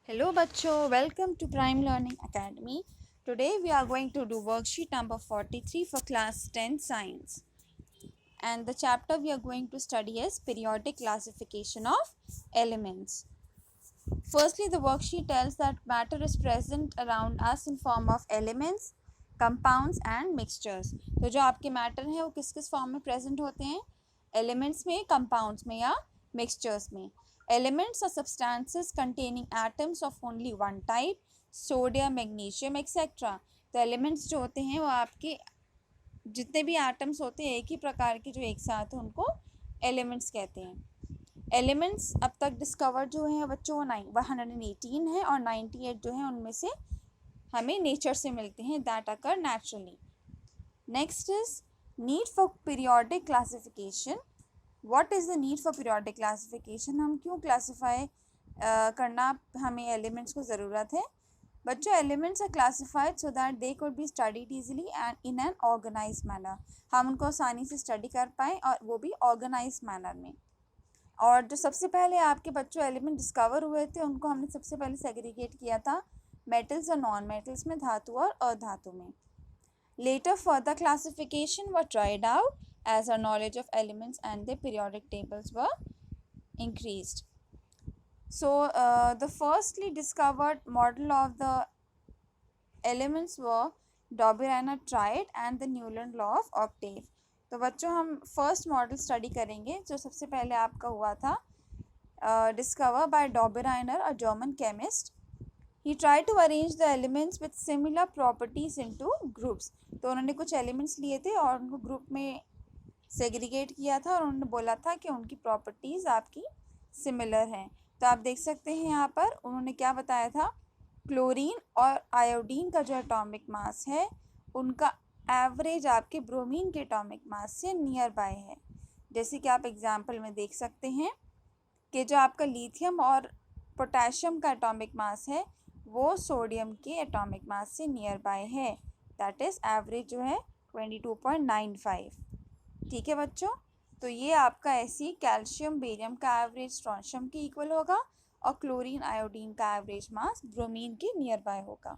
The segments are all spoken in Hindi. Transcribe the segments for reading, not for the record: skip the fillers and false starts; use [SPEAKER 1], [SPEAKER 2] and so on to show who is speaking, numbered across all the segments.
[SPEAKER 1] Hello बच्चों, welcome to Prime Learning Academy. Today we are going to do worksheet number 43 for class 10 science. And the chapter we are going to study is periodic classification of elements. Firstly, the worksheet tells that matter is present around us in form of elements, compounds and mixtures. तो जो आपके matter हैं वो किस किस form में present होते हैं? Elements में, compounds में या mixtures में. Elements are substances containing atoms of only one type, sodium, magnesium, etc. तो elements जो होते हैं वो आपके जितने भी atoms होते हैं एक ही प्रकार के जो एक साथ हैं उनको elements कहते हैं. एलिमेंट्स अब तक डिस्कवर जो है बच्चों वो 118 है और 98 जो है उनमें से हमें नेचर से मिलते हैं that occur naturally. Next is need for periodic classification. What is the need for periodic classification? हम क्यों क्लासीफाई करना हमें एलिमेंट्स को ज़रूरत है? बच्चों elements are classified so that they could be studied easily and in an organise manner. हम उनको आसानी से स्टडी कर पाएँ और वो भी ऑर्गेनाइज मैनर में. और जो सबसे पहले आपके बच्चों एलिमेंट डिस्कवर हुए थे उनको हमने सबसे पहले सेग्रीगेट किया था मेटल्स और नॉन मेटल्स में, धातु और अधातु में. Later further classification were tried out as our knowledge of elements and the periodic tables were increased. So the firstly discovered model of the elements were Dobby-Reiner triad and the Newland law of octave. तो बच्चों हम फर्स्ट मॉडल स्टडी करेंगे जो सबसे पहले आपका हुआ था discover by Dobby-Reiner, a German chemist. He tried to arrange the elements with similar properties into groups. तो उन्होंने कुछ एलिमेंट्स लिए थे और उनको ग्रुप में सेग्रीगेट किया था और उन्होंने बोला था कि उनकी प्रॉपर्टीज़ आपकी सिमिलर हैं. तो आप देख सकते हैं यहाँ पर उन्होंने क्या बताया था. क्लोरीन और आयोडीन का जो एटॉमिक मास है उनका एवरेज आपके ब्रोमीन के एटॉमिक मास से नियर बाय है. जैसे कि आप एग्जांपल में देख सकते हैं कि जो आपका लिथियम और पोटेशियम का एटॉमिक मास है वो सोडियम के एटॉमिक मास से नियर बाय है. दैट इज़ एवरेज जो है 22.95. ठीक है बच्चों. तो ये आपका ऐसी कैल्शियम बेरियम का एवरेज स्ट्रोंशियम के इक्वल होगा और क्लोरीन आयोडीन का एवरेज मास ब्रोमीन के नियर बाय होगा.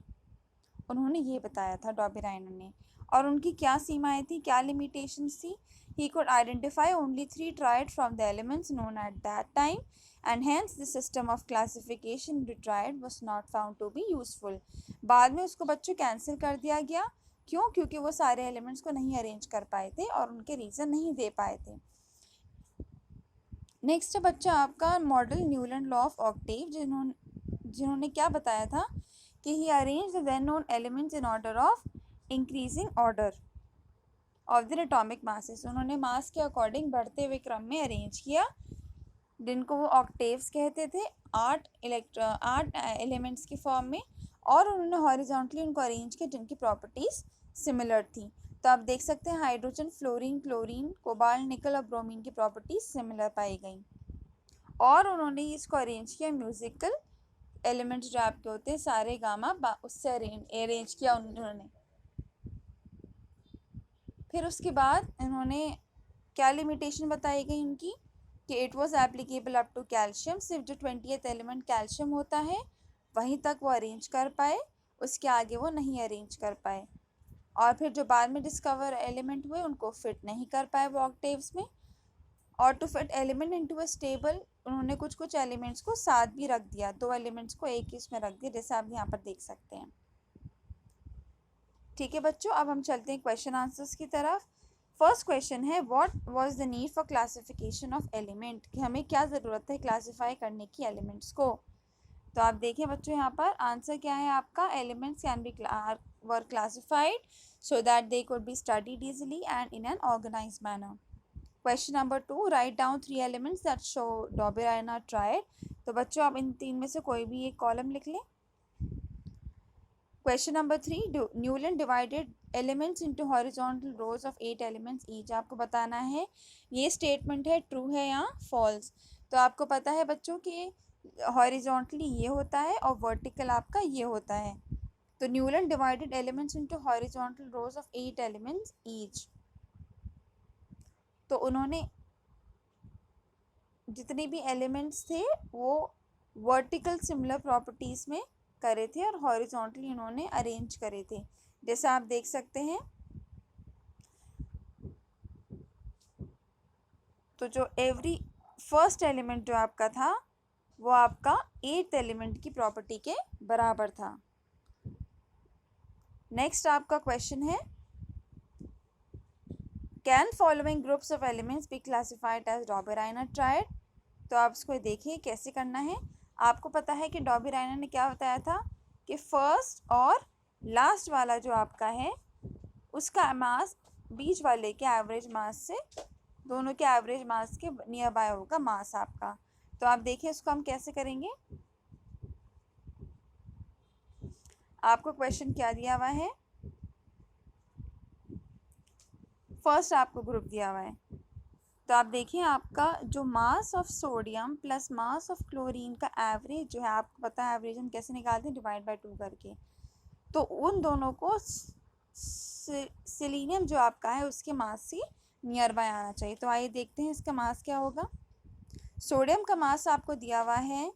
[SPEAKER 1] उन्होंने ये बताया था डॉबी-राइनर ने. और उनकी क्या सीमाएं थी, क्या लिमिटेशंस थी? He could identify only 3 triad from the elements known at that time and hence the system of classification triad was not found to be useful. बाद में उसको बच्चों कैंसिल कर दिया गया. क्यों? क्योंकि वो सारे एलिमेंट्स को नहीं अरेंज कर पाए थे और उनके रीज़न नहीं दे पाए थे. नेक्स्ट है बच्चा आपका model Newland law of octave. जिन्होंने क्या बताया था कि he arrange the then known elements in order of increasing order of the atomic masses. उन्होंने मास के अकॉर्डिंग बढ़ते हुए क्रम में अरेंज किया जिनको वो ऑक्टेव्स कहते थे. 8 एलिमेंट्स की फॉर्म में. और उन्होंने हॉरिजॉन्टली उनको अरेंज किया जिनकी प्रॉपर्टीज़ सिमिलर थी. तो आप देख सकते हैं हाइड्रोजन, फ्लोरीन, क्लोरीन, कोबाल्ट, निकल और ब्रोमीन की प्रॉपर्टीज सिमिलर पाई गई. और उन्होंने इसको अरेंज किया म्यूजिकल एलिमेंट्स जो आपके होते हैं सारे गामा उससे अरेंज किया उन्होंने. फिर उसके बाद इन्होंने क्या लिमिटेशन बताई गई इनकी कि it was applicable up to calcium. सिर्फ जो 20th एलिमेंट कैल्शियम होता है वहीं तक वो अरेंज कर पाए, उसके आगे वो नहीं अरेंज कर पाए. और फिर जो बाद में डिस्कवर एलिमेंट हुए उनको फिट नहीं कर पाए वो ऑक्टेव्स में. और to fit element into a stable उन्होंने कुछ कुछ एलिमेंट्स को साथ भी रख दिया, 2 एलिमेंट्स को एक ही इसमें रख दिया जैसे आप यहाँ पर देख सकते हैं. ठीक है बच्चों, अब हम चलते हैं क्वेश्चन आंसर्स की तरफ. फर्स्ट क्वेश्चन है what was the need for classification of element, कि हमें क्या ज़रूरत है क्लासीफाई करने की एलिमेंट्स को. तो आप देखिए बच्चों यहाँ पर आंसर क्या है आपका. Elements can be were classified so that they could be studied easily and in an organized manner. Question number 2, write down 3 elements that show Dobby-Reiner triad. तो बच्चों आप इन 3 में से कोई भी एक कॉलम लिख लें. Question number 3, Newland divided elements into horizontal rows of 8 elements each. आपको बताना है ये स्टेटमेंट है ट्रू है या फॉल्स. तो आपको पता है बच्चों कि हॉरिजॉन्टली ये होता है और वर्टिकल आपका ये होता है. तो Newland divided elements into horizontal rows of 8 elements each. तो उन्होंने जितने भी एलिमेंट्स थे वो वर्टिकल सिमिलर प्रॉपर्टीज़ में करे थे और हॉरिजॉन्टली इन्होंने अरेंज करे थे। जैसा आप देख सकते हैं, तो जो एवरी फर्स्ट एलिमेंट जो आपका था वो आपका 8th एलिमेंट की प्रॉपर्टी के बराबर था। नेक्स्ट आपका क्वेश्चन है, can following groups of elements be classified as Dobereiner triad. तो आप इसको देखिए कैसे करना है। आपको पता है कि डॉबेराइनर ने क्या बताया था कि फर्स्ट और लास्ट वाला जो आपका है उसका मास बीच वाले के एवरेज मास से, दोनों के एवरेज मास के नियर बाय होगा मास आपका। तो आप देखिए इसको हम कैसे करेंगे। आपको क्वेश्चन क्या दिया हुआ है, फर्स्ट आपको ग्रुप दिया हुआ है। तो आप देखिए आपका जो mass of sodium plus mass of chlorine का एवरेज जो है, आपको पता है एवरेज हम कैसे निकालते हैं, डिवाइड बाय 2 करके। तो उन दोनों को सेलेनियम जो आपका है उसके मास से नियर बाय आना चाहिए। तो आइए देखते हैं इसका मास क्या होगा। सोडियम का मास आपको दिया हुआ है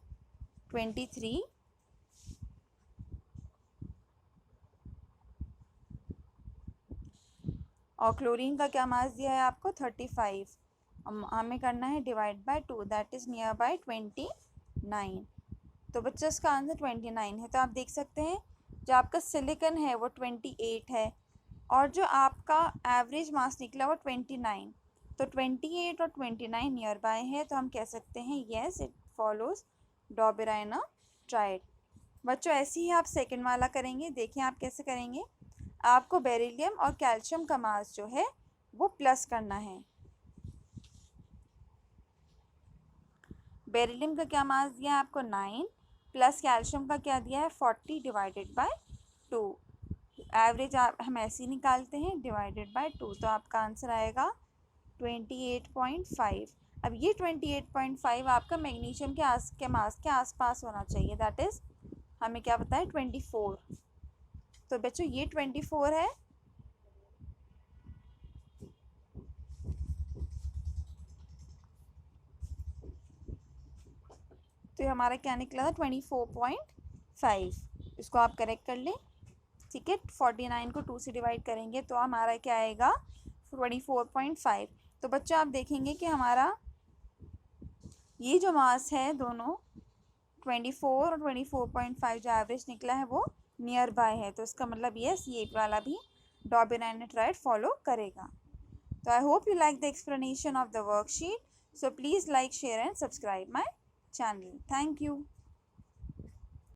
[SPEAKER 1] 23 और क्लोरीन का क्या मास दिया है आपको 35। हमें करना है divide by 2, that is near by 29। तो बच्चों इसका आंसर 29 है। तो आप देख सकते हैं जो आपका सिलिकॉन है वो 28 है और जो आपका एवरेज मास निकला वो 29। तो 28 और 29 नियर बाय है, तो हम कह सकते हैं येस इट फॉलोज डॉबेराइनर ट्रायड। बच्चों ऐसे ही आप सेकंड वाला करेंगे। देखिए आप कैसे करेंगे। आपको बेरिलियम और कैल्शियम का मास जो है वो प्लस करना है। बेरिलियम का क्या मास दिया है आपको 9 प्लस कैल्शियम का क्या दिया है 40 डिवाइडेड बाय 2। एवरेज हम ऐसे ही निकालते हैं डिवाइडेड बाय 2। तो आपका आंसर आएगा 28.5। अब ये 28.5 आपका मैग्नीशियम के मास के आसपास होना चाहिए, दैट इज़ हमें क्या पता है 24। तो बच्चों ये 24 है। तो हमारा क्या निकला था 24.5। इसको आप करेक्ट कर लें, ठीक है। 49 को 2 से डिवाइड करेंगे तो हमारा क्या आएगा 24.5। तो बच्चों आप देखेंगे कि हमारा ये जो मास है दोनों 24 और 24.5 जो एवरेज निकला है वो नियर बाय है। तो इसका मतलब यस ये वाला भी डॉबेराइनर ट्रायड फॉलो करेगा। तो I hope you like the explanation of the worksheet. So please like, share and subscribe my channel. Thank you.